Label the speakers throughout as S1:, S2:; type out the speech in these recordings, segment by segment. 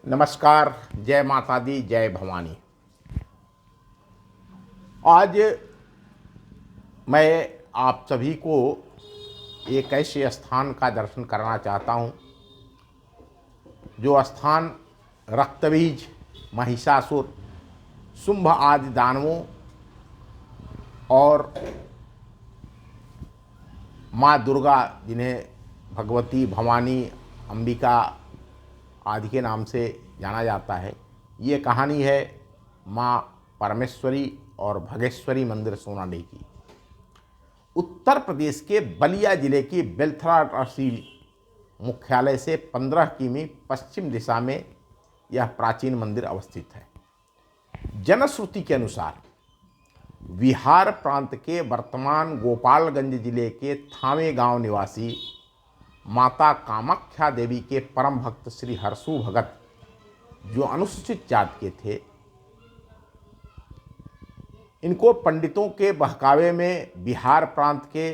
S1: नमस्कार। जय माता दी, जय भवानी। आज मैं आप सभी को एक ऐसे स्थान का दर्शन करना चाहता हूँ जो स्थान रक्तबीज, महिषासुर, शुंभ आदि दानवों और माँ दुर्गा, जिन्हें भगवती, भवानी, अंबिका आदि के नाम से जाना जाता है। ये कहानी है माँ परमेश्वरी और भगेश्वरी मंदिर सोनाडी की। उत्तर प्रदेश के बलिया जिले की बेलथरा तहसील मुख्यालय से 15 किमी पश्चिम दिशा में यह प्राचीन मंदिर अवस्थित है। जनश्रुति के अनुसार बिहार प्रांत के वर्तमान गोपालगंज जिले के थावे गांव निवासी माता कामाख्या देवी के परम भक्त श्री हरसू भगत, जो अनुसूचित जाति के थे, इनको पंडितों के बहकावे में बिहार प्रांत के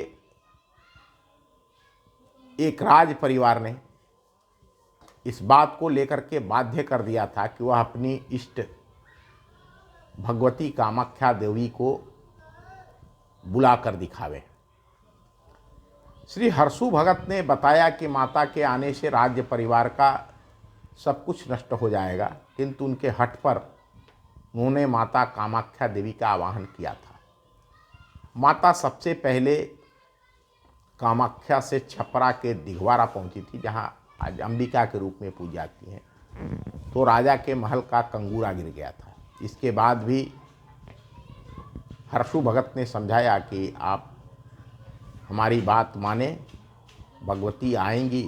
S1: एक राज परिवार ने इस बात को लेकर के बाध्य कर दिया था कि वह अपनी इष्ट भगवती कामाख्या देवी को बुला कर दिखावे। श्री हरसू भगत ने बताया कि माता के आने से राज्य परिवार का सब कुछ नष्ट हो जाएगा, किंतु उनके हट पर उन्होंने माता कामाख्या देवी का आवाहन किया था। माता सबसे पहले कामाख्या से छपरा के दिघवारा पहुंची थी, जहां आज अंबिका के रूप में पूजी जाती हैं। तो राजा के महल का कंगूरा गिर गया था। इसके बाद भी हरसू भगत ने समझाया कि आप हमारी बात माने, भगवती आएंगी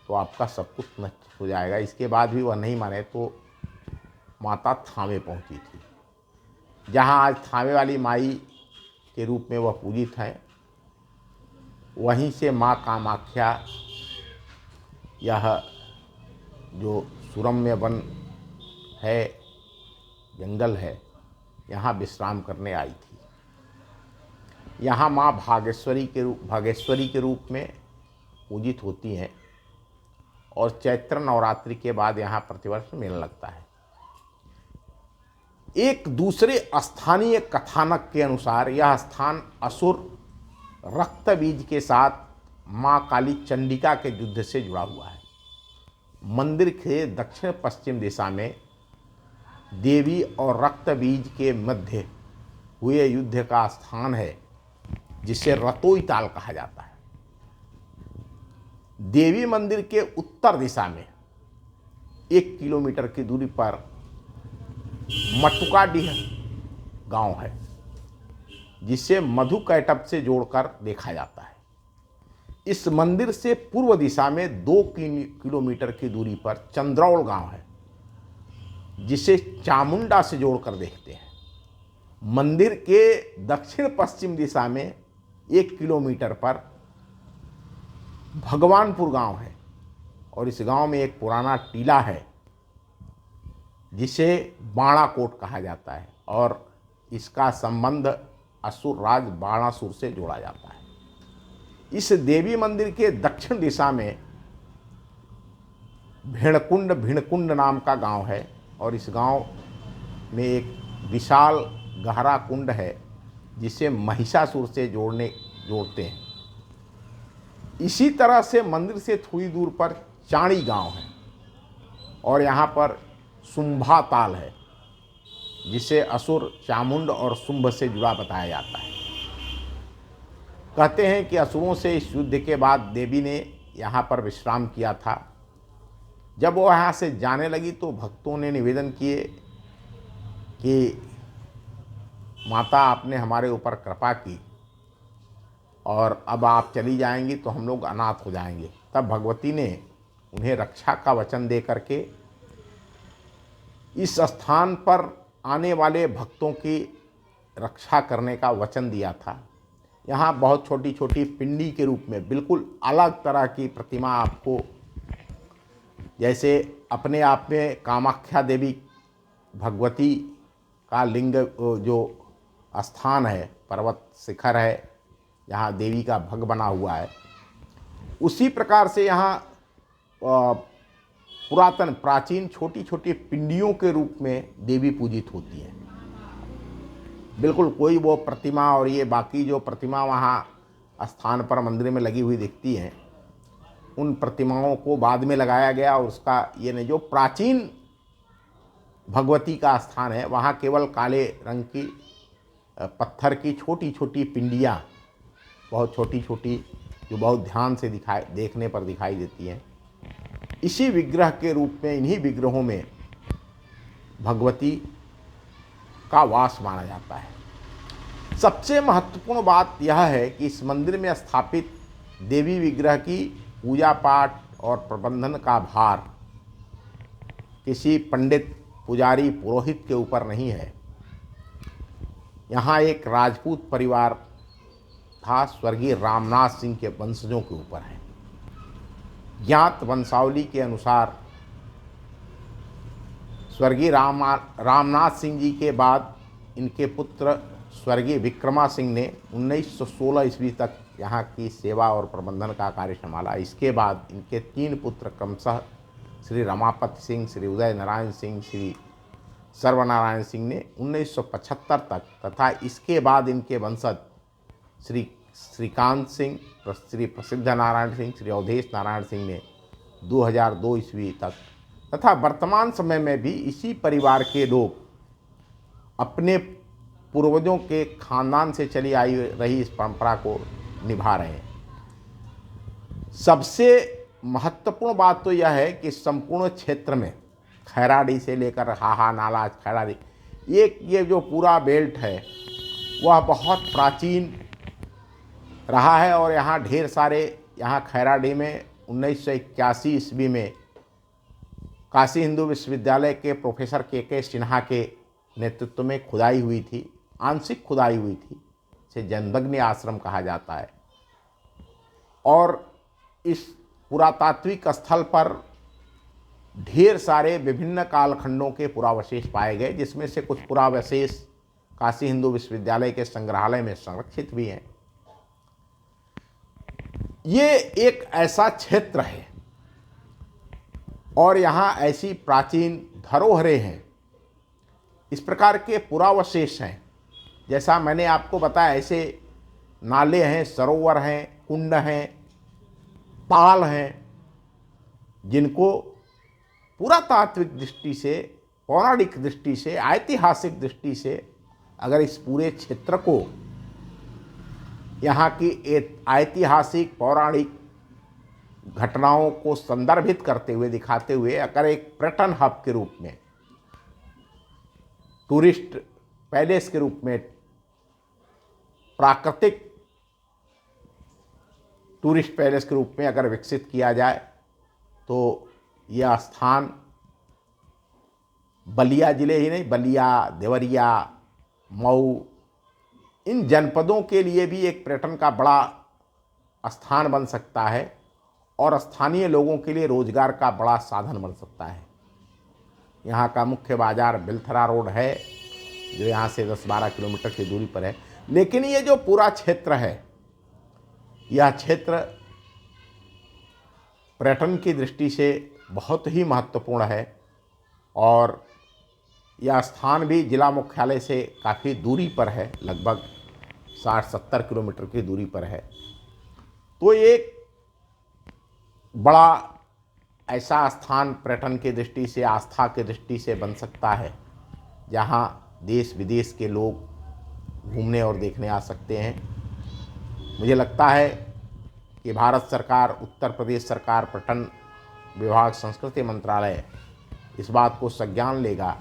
S1: तो आपका सब कुछ नष्ट हो जाएगा। इसके बाद भी वह नहीं माने तो माता थावे पहुंची थी, जहां आज थावे वाली माई के रूप में वह पूजित हैं। वहीं से माँ कामाख्या यह जो सुरम्य वन है, जंगल है, यहाँ विश्राम करने आई थी। यहाँ माँ भागेश्वरी के रूप में पूजित होती हैं और चैत्र नवरात्रि के बाद यहाँ प्रतिवर्ष मेला लगता है। एक दूसरे स्थानीय कथानक के अनुसार यह स्थान असुर रक्तबीज के साथ माँ काली चंडिका के युद्ध से जुड़ा हुआ है। मंदिर के दक्षिण पश्चिम दिशा में देवी और रक्तबीज के मध्य हुए युद्ध का स्थान है, जिसे रतोई ताल कहा जाता है। देवी मंदिर के उत्तर दिशा में 1 किलोमीटर की दूरी पर मटुकाडीह गांव है, जिसे मधुकैटभ से जोड़कर देखा जाता है। इस मंदिर से पूर्व दिशा में 2 किलोमीटर की दूरी पर चंद्रौल गांव है, जिसे चामुंडा से जोड़कर देखते हैं। मंदिर के दक्षिण पश्चिम दिशा में 1 किलोमीटर पर भगवानपुर गांव है और इस गांव में एक पुराना टीला है, जिसे बाणाकोट कहा जाता है और इसका संबंध असुर राज बाणासुर से जोड़ा जाता है। इस देवी मंदिर के दक्षिण दिशा में भिणकुंड नाम का गांव है और इस गांव में एक विशाल गहरा कुंड है, जिसे महिषासुर से जोड़ते हैं। इसी तरह से मंदिर से थोड़ी दूर पर चाणी गांव है और यहाँ पर शुंभा ताल है, जिसे असुर चामुंड और शुंभ से जुड़ा बताया जाता है। कहते हैं कि असुरों से इस युद्ध के बाद देवी ने यहाँ पर विश्राम किया था। जब वो यहाँ से जाने लगी तो भक्तों ने निवेदन किए कि माता, आपने हमारे ऊपर कृपा की और अब आप चली जाएंगी तो हम लोग अनाथ हो जाएंगे। तब भगवती ने उन्हें रक्षा का वचन दे करके इस स्थान पर आने वाले भक्तों की रक्षा करने का वचन दिया था। यहाँ बहुत छोटी छोटी पिंडी के रूप में बिल्कुल अलग तरह की प्रतिमा आपको, जैसे अपने आप में कामाख्या देवी भगवती का लिंग जो स्थान है, पर्वत शिखर है, यहाँ देवी का भग बना हुआ है, उसी प्रकार से यहाँ पुरातन प्राचीन छोटी छोटी पिंडियों के रूप में देवी पूजित होती हैं। बिल्कुल कोई वो प्रतिमा और ये बाकी जो प्रतिमा वहाँ स्थान पर मंदिर में लगी हुई दिखती हैं, उन प्रतिमाओं को बाद में लगाया गया और उसका ये नहीं, जो प्राचीन भगवती का स्थान है वहाँ केवल काले रंग की पत्थर की छोटी छोटी पिंडियाँ, बहुत छोटी छोटी, जो बहुत ध्यान से देखने पर दिखाई देती हैं। इसी विग्रह के रूप में, इन्हीं विग्रहों में भगवती का वास माना जाता है। सबसे महत्वपूर्ण बात यह है कि इस मंदिर में स्थापित देवी विग्रह की पूजा पाठ और प्रबंधन का भार किसी पंडित, पुजारी, पुरोहित के ऊपर नहीं है। यहाँ एक राजपूत परिवार था, स्वर्गीय रामनाथ सिंह के वंशजों के ऊपर है। ज्ञात वंशावली के अनुसार स्वर्गीय रामनाथ सिंह जी के बाद इनके पुत्र स्वर्गीय विक्रमा सिंह ने 1916 ईस्वी तक यहाँ की सेवा और प्रबंधन का कार्य संभाला। इसके बाद इनके 3 पुत्र क्रमशः श्री रमापति सिंह, श्री उदय नारायण सिंह, श्री सर्वनारायण सिंह ने 1975 तक, तथा इसके बाद इनके वंशज श्री श्रीकांत सिंह, श्री प्रसिद्ध नारायण सिंह, श्री अवधेश नारायण सिंह ने 2002 ईस्वी तक, तथा वर्तमान समय में भी इसी परिवार के लोग अपने पूर्वजों के खानदान से चली आई रही इस परंपरा को निभा रहे हैं। सबसे महत्वपूर्ण बात तो यह है कि संपूर्ण क्षेत्र में खैराडी से लेकर हाहा नाला खैराडी, ये जो पूरा बेल्ट है वह बहुत प्राचीन रहा है। और यहाँ ढेर सारे, यहाँ खैराडी में 1981 ईस्वी में काशी हिंदू विश्वविद्यालय के प्रोफेसर के सिन्हा के नेतृत्व में खुदाई हुई थी, आंशिक खुदाई हुई थी, इसे जन्मग्नि आश्रम कहा जाता है। और इस पुरातात्विक स्थल पर ढेर सारे विभिन्न कालखंडों के पुरावशेष पाए गए, जिसमें से कुछ पुरावशेष काशी हिंदू विश्वविद्यालय के संग्रहालय में संरक्षित भी हैं। ये एक ऐसा क्षेत्र है और यहाँ ऐसी प्राचीन धरोहरें हैं, इस प्रकार के पुरावशेष हैं। जैसा मैंने आपको बताया, ऐसे नाले हैं, सरोवर हैं, कुंड हैं, ताल हैं, जिनको पुरातात्विक दृष्टि से, पौराणिक दृष्टि से, ऐतिहासिक दृष्टि से अगर इस पूरे क्षेत्र को, यहाँ की ऐतिहासिक पौराणिक घटनाओं को संदर्भित करते हुए, दिखाते हुए, अगर एक पर्यटन हब के रूप में, टूरिस्ट पैलेस के रूप में, प्राकृतिक टूरिस्ट पैलेस के रूप में अगर विकसित किया जाए तो यह स्थान बलिया जिले ही नहीं, बलिया, देवरिया, मऊ, इन जनपदों के लिए भी एक पर्यटन का बड़ा स्थान बन सकता है और स्थानीय लोगों के लिए रोजगार का बड़ा साधन बन सकता है। यहाँ का मुख्य बाजार बिलथरा रोड है, जो यहाँ से 10-12 किलोमीटर की दूरी पर है। लेकिन ये जो पूरा क्षेत्र है, यह क्षेत्र पर्यटन की दृष्टि से बहुत ही महत्वपूर्ण है और यह स्थान भी जिला मुख्यालय से काफ़ी दूरी पर है, लगभग 60-70 किलोमीटर की दूरी पर है। तो एक बड़ा ऐसा स्थान पर्यटन की दृष्टि से, आस्था की दृष्टि से बन सकता है, जहाँ देश विदेश के लोग घूमने और देखने आ सकते हैं। मुझे लगता है कि भारत सरकार, उत्तर प्रदेश सरकार, पर्यटन विभाग, संस्कृति मंत्रालय इस बात को संज्ञान लेगा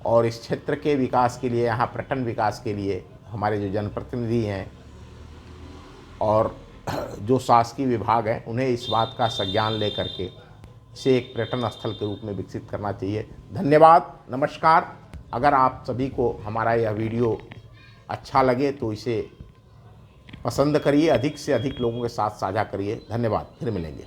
S1: और इस क्षेत्र के विकास के लिए, यहाँ पर्यटन विकास के लिए हमारे जो जनप्रतिनिधि हैं और जो शासकीय विभाग हैं, उन्हें इस बात का संज्ञान लेकर के इसे एक पर्यटन स्थल के रूप में विकसित करना चाहिए। धन्यवाद, नमस्कार। अगर आप सभी को हमारा यह वीडियो अच्छा लगे तो इसे पसंद करिए, अधिक से अधिक लोगों के साथ साझा करिए। धन्यवाद, फिर मिलेंगे।